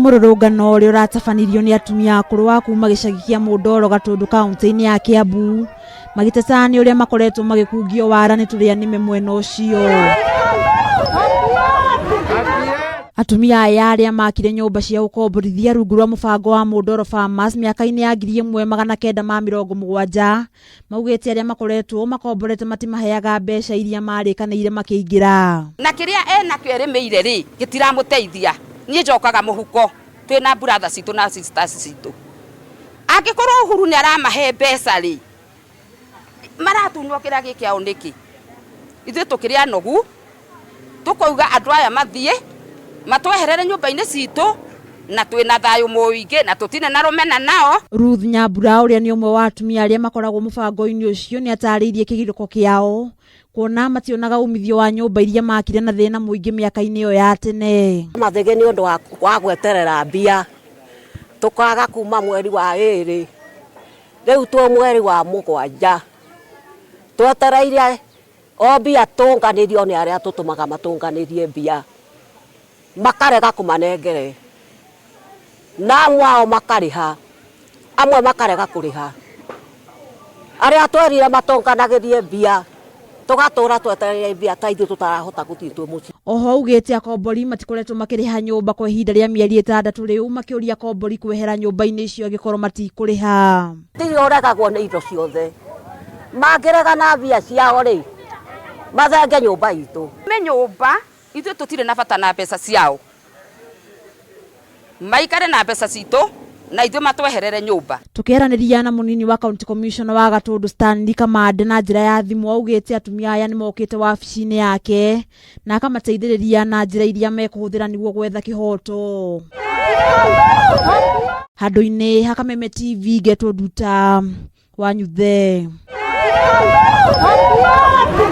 mũrũrũngano ũrĩa ũratabanirio nĩ atumia akũrũ a kuma gĩcagi kĩa Mũndoro Gatũndũ kaunti-inĩ ya Kiambu magĩteta nĩ ũrĩa makoretwo magĩkungio wara nĩ tũrĩa nĩme mwena ũcio. Atumia aya arĩa makire nyũmba cia gũkomborithia rungu rwa mũbango wa Mũndoro Farmers mĩaka-inĩ ya 1970 maugĩte arĩa makoretwo makomborete matimaheaga mbeca iria marĩkanĩire makĩingĩra. Na kĩrĩa enakĩo erĩmĩire rĩ gĩtiramũteithia. Niĩ njokaga mũhuko twĩna brothers citũ na sisters citũ. Angĩkorwo Uhuru nĩ aramahe mbeca rĩ maratunwo kĩrĩa gĩkĩao nĩkĩ? Ithuĩ tũkĩrĩa nogu tũkauga andũ aya mathiĩ matweherere nyũmba-inĩ citũ na twĩna thayũ mũingĩ na tũtine na rũmena nao. Ruth Nyambura ũrĩa nĩ ũmwe wa atumia arĩa makoragwo mũbango-inĩ ũcio nĩ atarĩirie kĩgirĩko kĩao kuona mationaga umithio wa nyũmba iria makire na thĩna mũingĩ mĩaka-inĩ ĩyo ya tene. Mathĩgĩ nĩ ũndũ wa gweterera mbia tũkaga kuma mweri wa ĩrĩ rĩu twĩ mweri wa mũgwanja twetereire o mbia tũnganĩrio nĩ arĩa tũtũmaga matũnganĩrie mbia makarega kũmanengere na amwe ao makarĩha amwe makarega kũrĩha arĩa twerire matũnganagĩrie mbia tũgatũra twetereire mbia ta ithuĩ tũtarahota gũthiĩ twĩ mũciĩ. Oho ugĩte akombori matikoretwo makĩrĩha nyũmba kwa ihinda rĩa mĩeri 6 rĩu makĩũria akombori kwehera nyũmba-inĩ icio angĩkorwo matikũrĩha. Tiũregagwo nĩ indo ciothe mangĩrega na mbia ciao rĩ mathenge nyũmba itũ. Me nyũmba ithuĩ tũtirĩ na bata na mbeca ciao maikare na mbeca citũ na ithuĩ matweherere nyũmba. Tukĩaranĩria na mũnini wa County Commissioner wa Gatũndũ Stanley Kamande na njĩra ya thimũ augĩte atumia aya nĩ mokĩte wabici-inĩ yake na akamateithĩrĩria na njĩra iria mekũhũthĩra nĩguo gwetha kĩhoto. Handũ-inĩ ha Kameme TV Getwo Nduta Wanyuthe.